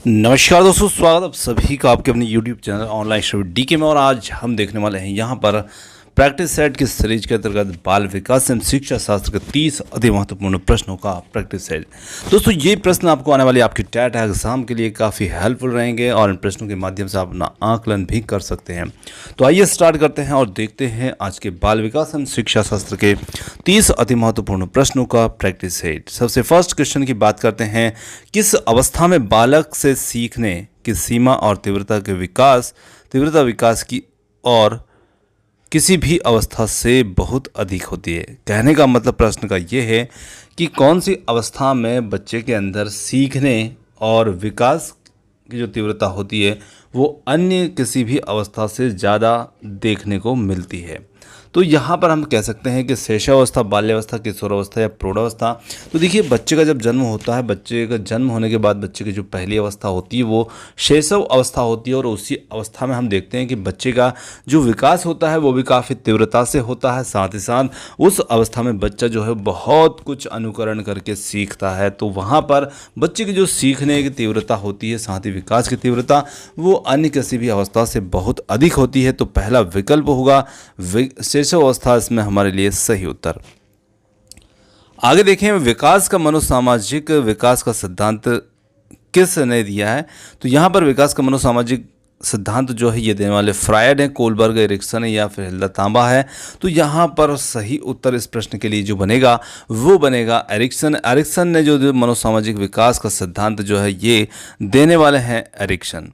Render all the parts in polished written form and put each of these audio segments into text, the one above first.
नमस्कार दोस्तों, स्वागत आप सभी का आपके अपने YouTube channel online study DK में। और आज हम देखने वाले हैं यहाँ पर प्रैक्टिस सेट की सीरीज के अंतर्गत बाल विकास एवं शिक्षा शास्त्र के 30 अति महत्वपूर्ण प्रश्नों का प्रैक्टिस सेट। दोस्तों, ये प्रश्न आपको आने वाली आपकी टेट एग्जाम के लिए काफ़ी हेल्पफुल रहेंगे और इन प्रश्नों के माध्यम से आप अपना आकलन भी कर सकते हैं। तो आइए स्टार्ट करते हैं और देखते हैं आज के बाल विकास एवं शिक्षा शास्त्र के 30 अति महत्वपूर्ण प्रश्नों का प्रैक्टिस सेट। सबसे फर्स्ट क्वेश्चन की बात करते हैं, किस अवस्था में बालक से सीखने की सीमा और तीव्रता विकास की और किसी भी अवस्था से बहुत अधिक होती है। कहने का मतलब प्रश्न का ये है कि कौन सी अवस्था में बच्चे के अंदर सीखने और विकास की जो तीव्रता होती है वो अन्य किसी भी अवस्था से ज़्यादा देखने को मिलती है। तो यहाँ पर हम कह सकते हैं कि शैशवावस्था, बाल्यावस्था, किशोरावस्था या प्रौढ़ावस्था। तो देखिए, बच्चे का जब जन्म होता है, बच्चे का जन्म होने के बाद बच्चे की जो पहली अवस्था होती है वो शैशव अवस्था होती है। और उसी अवस्था में हम देखते हैं कि बच्चे का जो विकास होता है वो भी काफ़ी तीव्रता से होता है। साथ ही साथ उस अवस्था में बच्चा जो है बहुत कुछ अनुकरण करके सीखता है। तो वहाँ पर बच्चे की जो सीखने की तीव्रता होती है, साथ ही विकास की तीव्रता, वो अन्य किसी भी अवस्था से बहुत अधिक होती है। तो पहला विकल्प होगा शैशव अवस्था, इसमें हमारे लिए सही उत्तर। आगे देखें, विकास का मनोसामाजिक विकास का सिद्धांत किसने दिया है। तो यहाँ पर विकास का मनोसामाजिक सिद्धांत जो है ये देने वाले फ्रायड है, कोलबर्ग, एरिक्सन है या फिर हिल्दा तांबा है। तो यहाँ पर सही उत्तर इस प्रश्न के लिए जो बनेगा वो बनेगा एरिक्सन। एरिक्सन ने जो मनोसामाजिक विकास का सिद्धांत जो है ये देने वाले हैं एरिक्सन।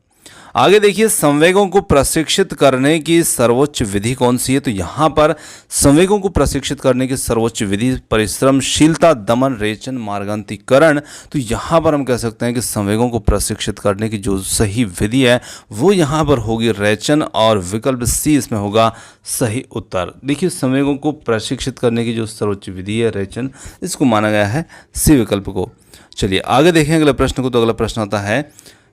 आगे देखिए, संवेगों को प्रशिक्षित करने की सर्वोच्च विधि कौन सी है। तो यहाँ पर संवेगों को प्रशिक्षित करने की सर्वोच्च विधि परिश्रमशीलता, दमन, रेचन, मार्गान्तीकरण। तो यहाँ पर हम कह सकते हैं कि संवेगों को प्रशिक्षित करने की जो सही विधि है वो यहाँ पर होगी रेचन, और विकल्प सी इसमें होगा सही उत्तर। देखिए, संवेगों को प्रशिक्षित करने की जो सर्वोच्च विधि है रेचन, इसको माना गया है सी विकल्प को। चलिए आगे देखें अगले प्रश्न को। तो अगला प्रश्न आता है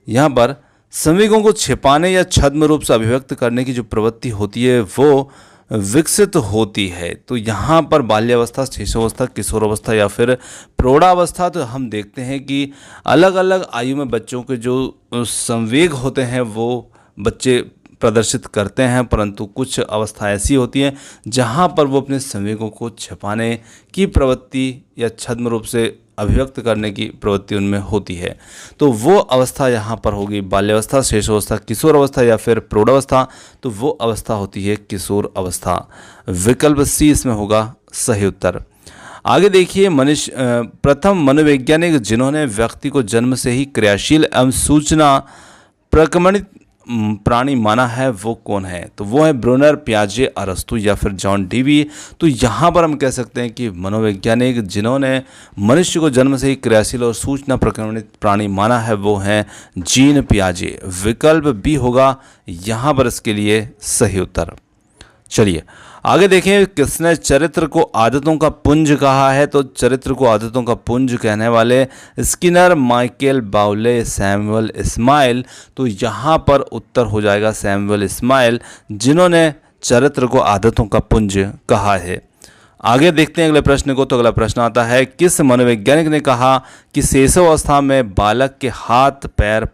यहाँ पर, संवेगों को छिपाने या छद्म रूप से अभिव्यक्त करने की जो प्रवृत्ति होती है वो विकसित होती है। तो यहाँ पर बाल्यावस्था, शैशवावस्था, किशोरावस्था या फिर प्रौढ़ावस्था। तो हम देखते हैं कि अलग अलग आयु में बच्चों के जो संवेग होते हैं वो बच्चे प्रदर्शित करते हैं, परंतु कुछ अवस्था ऐसी होती है जहाँ पर वो अपने संवेगों को छिपाने की प्रवृत्ति या छद्म रूप से अभिव्यक्त करने की प्रवृत्ति उनमें होती है। तो वो अवस्था यहाँ पर होगी बाल्यावस्था, शैशवावस्था, किशोरावस्था या फिर प्रौढ़ावस्था। तो वो अवस्था होती है किशोर अवस्था। विकल्प सी इसमें होगा सही उत्तर। आगे देखिए, प्रथम मनोवैज्ञानिक जिन्होंने व्यक्ति को जन्म से ही क्रियाशील एवं सूचना प्रकमणित प्राणी माना है वो कौन है। तो वो है ब्रूनर, पियाजे, अरस्तू या फिर जॉन डीवी। तो यहाँ पर हम कह सकते हैं कि मनोवैज्ञानिक जिन्होंने मनुष्य को जन्म से ही क्रियाशील और सूचना प्रकमणित प्राणी माना है वो हैं जीन पियाजे। विकल्प बी होगा यहाँ पर इसके लिए सही उत्तर। चलिए आगे देखें, किसने चरित्र को आदतों का पुंज कहा है। तो चरित्र को आदतों का पुंज कहने वाले स्किनर, माइकल बाउले, सैमुअल इस्माइल। तो यहाँ पर उत्तर हो जाएगा सैमुअल इस्माइल, जिन्होंने चरित्र को आदतों का पुंज कहा है। आगे देखते हैं अगले प्रश्न को। तो अगला प्रश्न आता है, किस मनोवैज्ञानिक ने कहा कि शैशवावस्था में बालक के हाथ, पैर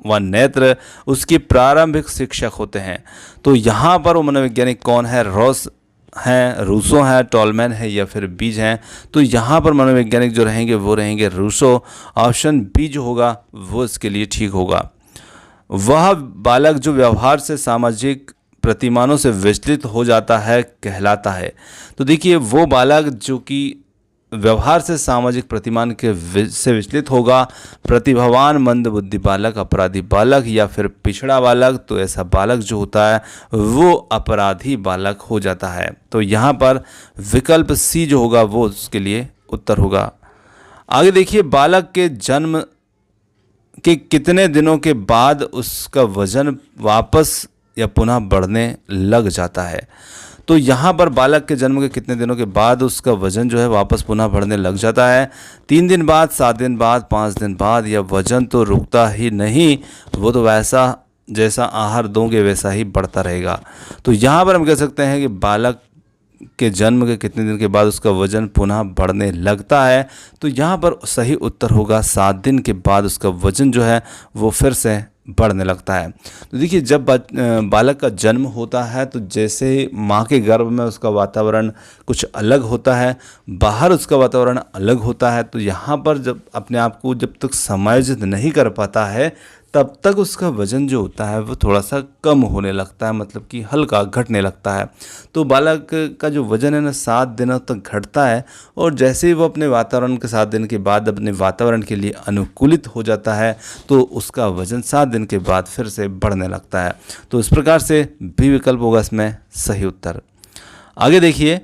व नेत्र उसकी प्रारंभिक शिक्षक होते हैं। तो यहाँ पर वो मनोवैज्ञानिक कौन है। रॉस हैं, रूसो हैं, टॉलमैन है या फिर बीज हैं। तो यहाँ पर मनोवैज्ञानिक जो रहेंगे वो रहेंगे रूसो। ऑप्शन बी जो होगा वो इसके लिए ठीक होगा। वह बालक जो व्यवहार से सामाजिक प्रतिमानों से विचलित हो जाता है कहलाता है। तो देखिए, वो बालक जो कि व्यवहार से सामाजिक प्रतिमान से विचलित होगा, प्रतिभावान, मंदबुद्धि बालक, अपराधी बालक या फिर पिछड़ा बालक। तो ऐसा बालक जो होता है वो अपराधी बालक हो जाता है। तो यहाँ पर विकल्प सी जो होगा वो उसके लिए उत्तर होगा। आगे देखिए, बालक के जन्म के कितने दिनों के बाद उसका वजन वापस या पुनः बढ़ने लग जाता है। तो यहाँ पर बालक के जन्म के कितने दिनों के बाद उसका वजन जो है वापस पुनः बढ़ने लग जाता है। 3 दिन बाद, 7 दिन बाद, 5 दिन बाद, या वजन तो रुकता ही नहीं, वो तो वैसा जैसा आहार दोगे वैसा ही बढ़ता रहेगा। तो यहाँ पर हम कह सकते हैं कि बालक के जन्म के कितने दिन के बाद उसका वजन पुनः बढ़ने लगता है? तो यहाँ पर सही उत्तर होगा 7 दिन के बाद उसका वजन जो है वो फिर से बढ़ने लगता है। तो देखिए, जब बालक का जन्म होता है तो जैसे ही माँ के गर्भ में उसका वातावरण कुछ अलग होता है, बाहर उसका वातावरण अलग होता है, तो यहाँ पर जब अपने आप को जब तक समायोजित नहीं कर पाता है तब तक उसका वजन जो होता है वो थोड़ा सा कम होने लगता है, मतलब कि हल्का घटने लगता है। तो बालक का जो वजन है ना 7 दिनों तक घटता है, और जैसे ही वो अपने वातावरण के 7 दिन के बाद अपने वातावरण के लिए अनुकूलित हो जाता है तो उसका वजन 7 दिन के बाद फिर से बढ़ने लगता है। तो इस प्रकार से बी विकल्प होगा इसमें सही उत्तर। आगे देखिए,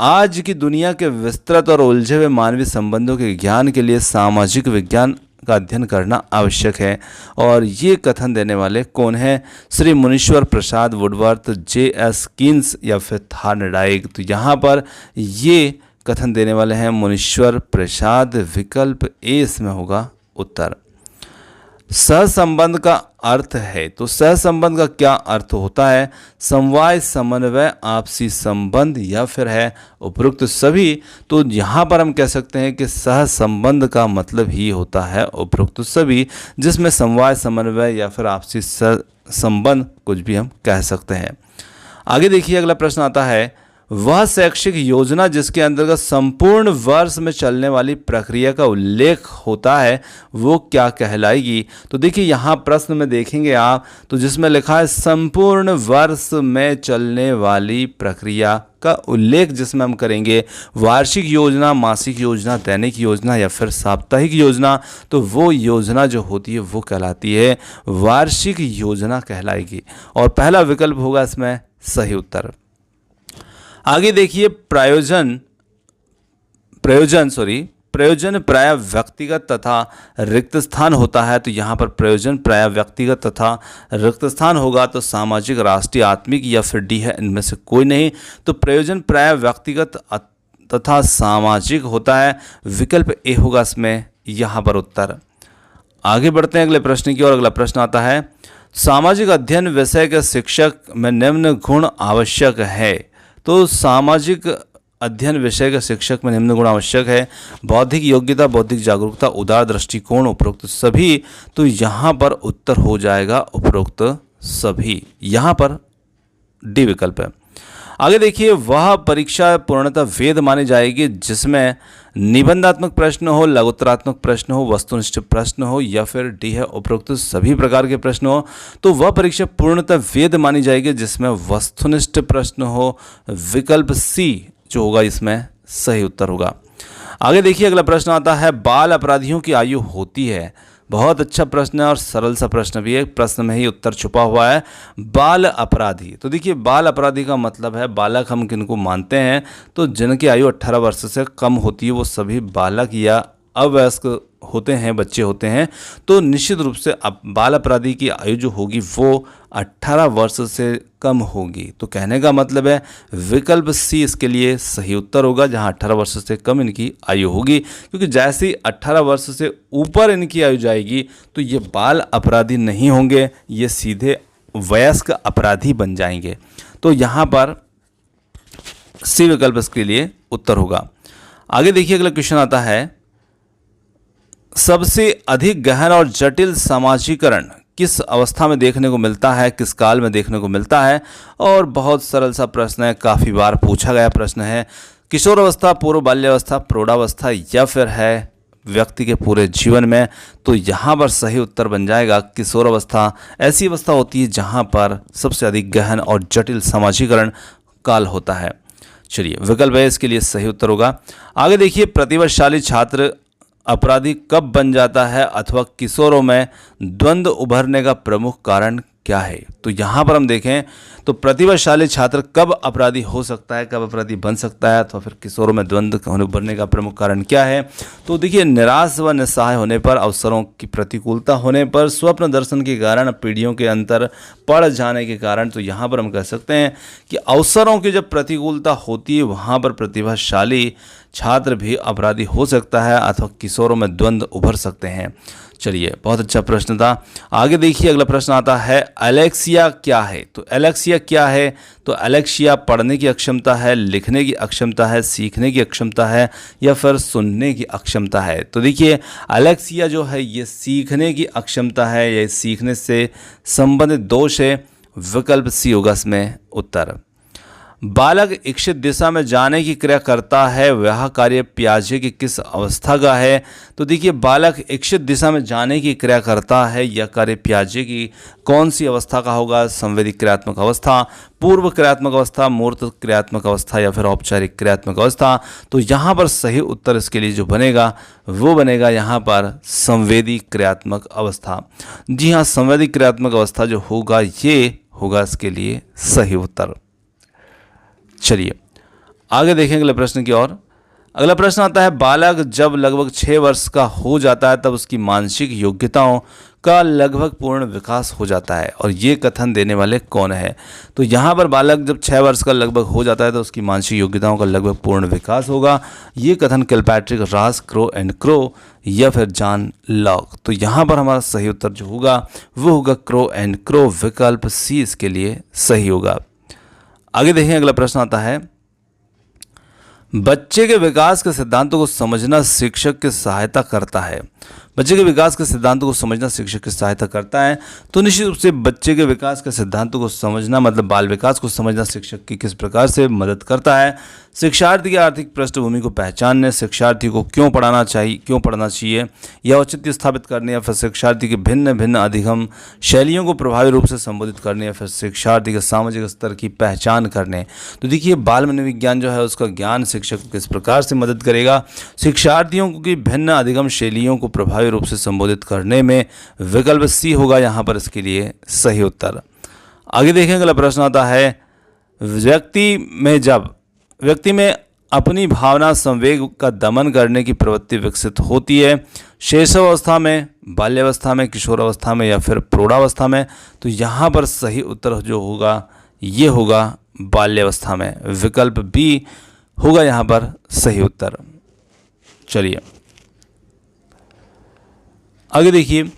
आज की दुनिया के विस्तृत और उलझे हुए मानवीय संबंधों के ज्ञान के लिए सामाजिक विज्ञान का अध्ययन करना आवश्यक है, और ये कथन देने वाले कौन हैं? श्री मुनीश्वर प्रसाद वुडवर्थ, J.S. कीन्स या फिर थार्नडाइक। तो यहाँ पर ये कथन देने वाले हैं मुनीश्वर प्रसाद। विकल्प ए इसमें होगा उत्तर। सहसंबंध का अर्थ है, तो सहसंबंध का क्या अर्थ होता है? समवाय, समन्वय, आपसी संबंध या फिर है उपरोक्त सभी। तो यहाँ पर हम कह सकते हैं कि सहसंबंध का मतलब ही होता है उपरोक्त सभी, जिसमें समवाय, समन्वय या फिर आपसी संबंध कुछ भी हम कह सकते हैं। आगे देखिए, अगला प्रश्न आता है, वह शैक्षिक योजना जिसके अंतर्गत संपूर्ण वर्ष में चलने वाली प्रक्रिया का उल्लेख होता है वो क्या कहलाएगी? तो देखिए, यहाँ प्रश्न में देखेंगे आप तो जिसमें लिखा है संपूर्ण वर्ष में चलने वाली प्रक्रिया का उल्लेख, जिसमें हम करेंगे वार्षिक योजना, मासिक योजना, दैनिक योजना या फिर साप्ताहिक योजना। तो वो योजना जो होती है वो कहलाती है वार्षिक योजना कहलाएगी, और पहला विकल्प होगा इसमें सही उत्तर। आगे देखिए, प्रयोजन प्राय व्यक्तिगत तथा रिक्त स्थान होता है। तो यहाँ पर प्रयोजन प्राय व्यक्तिगत तथा रिक्त स्थान होगा, तो सामाजिक, राष्ट्रीय, आत्मिक या फिर डी है, इनमें से कोई नहीं। तो प्रयोजन प्राय व्यक्तिगत तथा सामाजिक होता है। विकल्प ए होगा इसमें यहाँ पर उत्तर। आगे बढ़ते हैं अगले प्रश्न की ओर। अगला प्रश्न आता है, सामाजिक अध्ययन विषय के शिक्षक में निम्न गुण आवश्यक है। तो सामाजिक अध्ययन विषय का शिक्षक में निम्न गुण आवश्यक है: बौद्धिक योग्यता, बौद्धिक जागरूकता, उदार दृष्टिकोण, उपरोक्त सभी। तो यहाँ पर उत्तर हो जाएगा उपरोक्त सभी, यहाँ पर डी विकल्प है। आगे देखिए, वह परीक्षा पूर्णतः वेद मानी जाएगी जिसमें निबंधात्मक प्रश्न हो, लघुत्तरात्मक प्रश्न हो, वस्तुनिष्ठ प्रश्न हो या फिर डी है उपरोक्त सभी प्रकार के प्रश्न हो। तो वह परीक्षा पूर्णतः वेद मानी जाएगी जिसमें वस्तुनिष्ठ प्रश्न हो। विकल्प सी जो होगा इसमें सही उत्तर होगा। आगे देखिए, अगला प्रश्न आता है, बाल अपराधियों की आयु होती है। बहुत अच्छा प्रश्न है और सरल सा प्रश्न भी है, प्रश्न में ही उत्तर छुपा हुआ है। बाल अपराधी, तो देखिए बाल अपराधी का मतलब है बालक हम किनको मानते हैं, तो जिनकी आयु 18 वर्ष से कम होती है वो सभी बालक या अवयस्क होते हैं, बच्चे होते हैं। तो निश्चित रूप से अब बाल अपराधी की आयु जो होगी वो 18 वर्ष से कम होगी। तो कहने का मतलब है विकल्प सी इसके लिए सही उत्तर होगा, जहां 18 वर्ष से कम इनकी आयु होगी, क्योंकि जैसे ही 18 वर्ष से ऊपर इनकी आयु जाएगी तो ये बाल अपराधी नहीं होंगे, ये सीधे वयस्क अपराधी बन जाएंगे। तो यहाँ पर सी विकल्प इसके लिए उत्तर होगा। आगे देखिए, अगला क्वेश्चन आता है, सबसे अधिक गहन और जटिल समाजीकरण किस अवस्था में देखने को मिलता है, किस काल में देखने को मिलता है? और बहुत सरल सा प्रश्न है, काफ़ी बार पूछा गया प्रश्न है। किशोर अवस्था, पूर्व बाल्यावस्था, प्रौढ़ावस्था या फिर है व्यक्ति के पूरे जीवन में? तो यहाँ पर सही उत्तर बन जाएगा किशोर अवस्था। ऐसी अवस्था होती है जहाँ पर सबसे अधिक गहन और जटिल समाजीकरण काल होता है। चलिए, विकल्प है इसके लिए सही उत्तर होगा। आगे देखिए, प्रतिभाशाली छात्र अपराधी कब बन जाता है अथवा किशोरों में द्वंद्व उभरने का प्रमुख कारण क्या है? तो यहाँ पर हम देखें तो प्रतिभाशाली छात्र कब अपराधी हो सकता है, कब अपराधी बन सकता है, तो फिर किशोरों में द्वंद्व उभरने का प्रमुख कारण क्या है? तो देखिए, निराश व निस्सहाय होने पर, अवसरों की प्रतिकूलता होने पर, स्वप्न दर्शन के कारण, पीढ़ियों के अंतर पड़ जाने के कारण। तो यहाँ पर हम कह सकते हैं कि अवसरों की जब प्रतिकूलता होती है वहाँ पर प्रतिभाशाली छात्र भी अपराधी हो सकता है अथवा किशोरों में द्वंद्व उभर सकते हैं। चलिए, बहुत अच्छा प्रश्न था। आगे देखिए, अगला प्रश्न आता है एलेक्सिया क्या है। तो एलेक्सिया क्या है? तो एलेक्सिया पढ़ने की अक्षमता है, लिखने की अक्षमता है, सीखने की अक्षमता है, या फिर सुनने की अक्षमता है। तो देखिए, एलेक्सिया जो है ये सीखने की अक्षमता है, ये सीखने से संबंधित दोष है। विकल्प सी होगा इसमें उत्तर। बालक इच्छित दिशा में जाने की क्रिया करता है, वह कार्य प्याजे की किस अवस्था का है? तो देखिए, बालक इच्छित दिशा में जाने की क्रिया करता है, यह कार्य प्याजे की कौन सी अवस्था का होगा? संवेदी क्रियात्मक अवस्था, पूर्व क्रियात्मक अवस्था, मूर्त क्रियात्मक अवस्था, या फिर औपचारिक क्रियात्मक अवस्था। तो यहाँ पर सही उत्तर इसके लिए जो बनेगा वो बनेगा यहाँ पर संवेदी क्रियात्मक अवस्था। जी हाँ, संवेदी क्रियात्मक अवस्था जो होगा ये होगा इसके लिए सही उत्तर। चलिए, आगे देखेंगे अगले प्रश्न की ओर। अगला प्रश्न आता है बालक जब लगभग 6 वर्ष का हो जाता है तब उसकी मानसिक योग्यताओं का लगभग पूर्ण विकास हो जाता है, और ये कथन देने वाले कौन है? तो यहाँ पर बालक जब 6 वर्ष का लगभग हो जाता है तो उसकी मानसिक योग्यताओं का लगभग पूर्ण विकास होगा। ये कथन किलपैट्रिक, रास, क्रो एंड क्रो, या फिर जॉन लॉक। तो यहाँ पर हमारा सही उत्तर जो होगा वो होगा क्रो एंड क्रो। विकल्प सी इसके लिए सही होगा। आगे देखें, अगला प्रश्न आता है बच्चे के विकास के सिद्धांतों को समझना शिक्षक की सहायता करता है। बच्चे के विकास के सिद्धांतों को समझना शिक्षक की सहायता करता है। तो निश्चित रूप से बच्चे के विकास के सिद्धांतों को समझना मतलब बाल विकास को समझना शिक्षक की किस प्रकार से मदद करता है? शिक्षार्थी की आर्थिक पृष्ठभूमि को पहचानने, शिक्षार्थी को क्यों पढ़ना चाहिए, या औचित्य स्थापित करने, या फिर शिक्षार्थी की भिन्न भिन्न अधिगम शैलियों को प्रभावी रूप से संबोधित करने, या फिर शिक्षार्थी के सामाजिक स्तर की पहचान करने। तो देखिए, बाल मनोविज्ञान जो है उसका ज्ञान शिक्षक को किस प्रकार से मदद करेगा? शिक्षार्थियों की भिन्न अधिगम शैलियों को प्रभावी रूप से संबोधित करने में। विकल्प सी होगा यहाँ पर इसके लिए सही उत्तर। आगे देखेंगे, अगला प्रश्न आता है व्यक्ति में अपनी भावना संवेग का दमन करने की प्रवृत्ति विकसित होती है, शैशवावस्था में, बाल्यावस्था में, किशोरावस्था में, या फिर प्रौढ़ावस्था में। तो यहाँ पर सही उत्तर जो होगा ये होगा बाल्यावस्था में। विकल्प बी होगा यहाँ पर सही उत्तर। चलिए, आगे देखिए,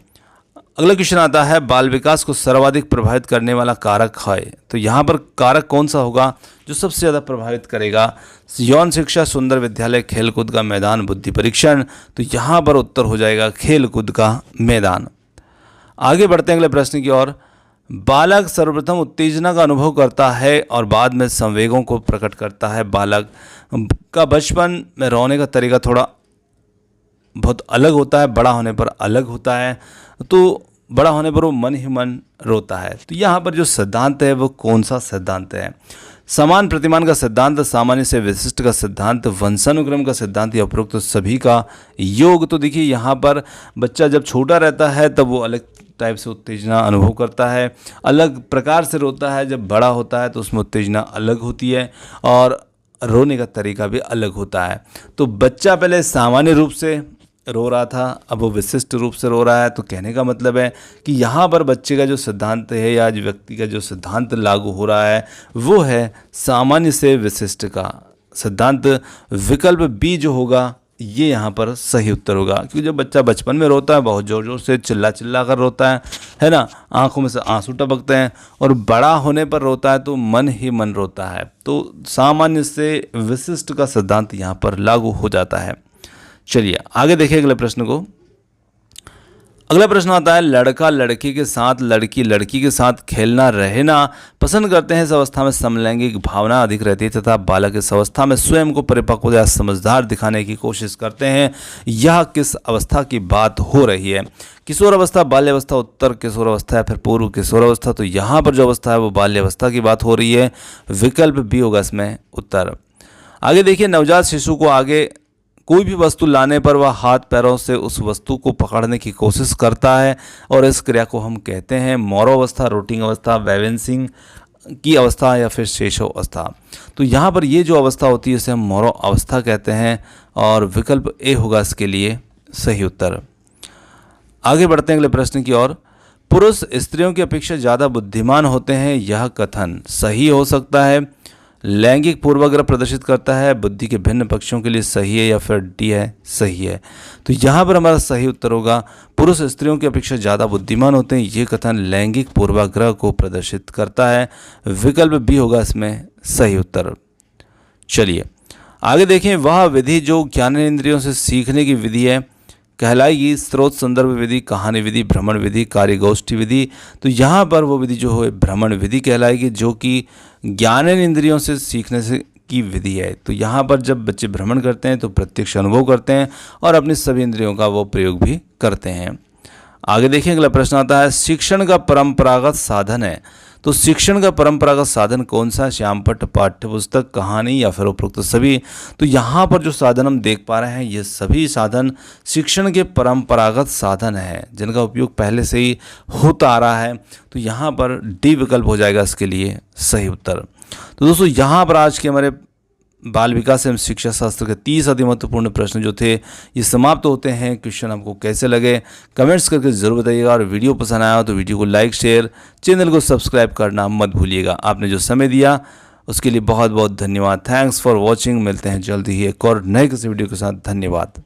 अगला क्वेश्चन आता है बाल विकास को सर्वाधिक प्रभावित करने वाला कारक है। तो यहाँ पर कारक कौन सा होगा जो सबसे ज़्यादा प्रभावित करेगा? यौन शिक्षा, सुंदर विद्यालय, खेलकूद का मैदान, बुद्धि परीक्षण। तो यहाँ पर उत्तर हो जाएगा खेलकूद का मैदान। आगे बढ़ते हैं अगले प्रश्न की ओर। बालक सर्वप्रथम उत्तेजना का अनुभव करता है और बाद में संवेगों को प्रकट करता है। बालक का बचपन में रोने का तरीका थोड़ा बहुत अलग होता है, बड़ा होने पर अलग होता है। तो बड़ा होने पर वो मन ही मन रोता है। तो यहाँ पर जो सिद्धांत है वो कौन सा सिद्धांत है? समान प्रतिमान का सिद्धांत, सामान्य से विशिष्ट का सिद्धांत, वंशानुक्रम का सिद्धांत, या उपरोक्त तो सभी का योग। तो देखिए, यहाँ पर बच्चा जब छोटा रहता है तब वो अलग टाइप से उत्तेजना अनुभव करता है, अलग प्रकार से रोता है। जब बड़ा होता है तो उसमें उत्तेजना अलग होती है और रोने का तरीका भी अलग होता है। तो बच्चा पहले सामान्य रूप से रो रहा था, अब वो विशिष्ट रूप से रो रहा है। तो कहने का मतलब है कि यहाँ पर बच्चे का जो सिद्धांत है या व्यक्ति का जो सिद्धांत लागू हो रहा है वो है सामान्य से विशिष्ट का सिद्धांत। विकल्प बी जो होगा ये यहाँ पर सही उत्तर होगा, क्योंकि जब बच्चा बचपन में रोता है बहुत ज़ोर ज़ोर से चिल्ला चिल्ला कर रोता है ना, आंखों में से आंसू टपकते हैं, और बड़ा होने पर रोता है तो मन ही मन रोता है। तो सामान्य से विशिष्ट का सिद्धांत यहाँ पर लागू हो जाता है। चलिए, आगे देखिए अगले प्रश्न को। अगला प्रश्न आता है लड़का लड़की के साथ, लड़की लड़की के साथ खेलना रहना पसंद करते हैं। इस अवस्था में समलैंगिक भावना अधिक रहती है तथा बालक इस अवस्था में स्वयं को परिपक्व या समझदार दिखाने की कोशिश करते हैं। यह किस अवस्था की बात हो रही है? किशोर अवस्था, बाल्यावस्था, उत्तर किशोर अवस्था, या फिर पूर्व किशोर अवस्था? तो यहाँ पर जो अवस्था है वो बाल्यावस्था की बात हो रही है। विकल्प बी होगा इसमें उत्तर। आगे देखिए, नवजात शिशु को आगे कोई भी वस्तु लाने पर वह हाथ पैरों से उस वस्तु को पकड़ने की कोशिश करता है, और इस क्रिया को हम कहते हैं मोरो अवस्था, रोटिंग अवस्था, बैलेंसिंग की अवस्था, या फिर शेषो अवस्था। तो यहाँ पर ये जो अवस्था होती है उसे हम मोरो अवस्था कहते हैं, और विकल्प ए होगा इसके लिए सही उत्तर। आगे बढ़ते हैं अगले प्रश्न की ओर। पुरुष स्त्रियों की अपेक्षा ज़्यादा बुद्धिमान होते हैं, यह कथन सही हो सकता है? लैंगिक पूर्वाग्रह प्रदर्शित करता है, बुद्धि के भिन्न पक्षों के लिए सही है या फिर डी है सही है। तो यहाँ पर हमारा सही उत्तर होगा पुरुष स्त्रियों की अपेक्षा ज़्यादा बुद्धिमान होते हैं, ये कथन लैंगिक पूर्वाग्रह को प्रदर्शित करता है। विकल्प बी होगा इसमें सही उत्तर। चलिए आगे देखें, वह विधि जो ज्ञानेंद्रियों से सीखने की विधि है कहलाएगी स्रोत संदर्भ विधि, कहानी विधि, भ्रमण विधि, कार्यगोष्ठी विधि। तो यहाँ पर वो विधि जो है भ्रमण विधि कहलाएगी, जो कि ज्ञानेंद्रियों से सीखने से की विधि है। तो यहाँ पर जब बच्चे भ्रमण करते हैं तो प्रत्यक्ष अनुभव करते हैं और अपनी सभी इंद्रियों का वो प्रयोग भी करते हैं। आगे देखिए, अगला प्रश्न आता है, शिक्षण का परंपरागत साधन है। तो शिक्षण का परंपरागत साधन कौन सा? श्यामपट्ट, पाठ्यपुस्तक, कहानी या फिर उपरोक्त सभी। तो यहाँ पर जो साधन हम देख पा रहे हैं ये सभी साधन शिक्षण के परंपरागत साधन हैं, जिनका उपयोग पहले से ही होता आ रहा है। तो यहाँ पर डी विकल्प हो जाएगा इसके लिए सही उत्तर। तो दोस्तों यहाँ पर आज के हमारे बाल विकास एवं शिक्षा शास्त्र के 30 अति महत्वपूर्ण प्रश्न जो थे ये समाप्त होते हैं। क्वेश्चन आपको कैसे लगे कमेंट्स करके ज़रूर बताइएगा, और वीडियो पसंद आया तो वीडियो को लाइक, शेयर, चैनल को सब्सक्राइब करना मत भूलिएगा। आपने जो समय दिया उसके लिए बहुत बहुत धन्यवाद। Thanks for watching. मिलते हैं जल्दी ही एक और नए किसी वीडियो के साथ। धन्यवाद।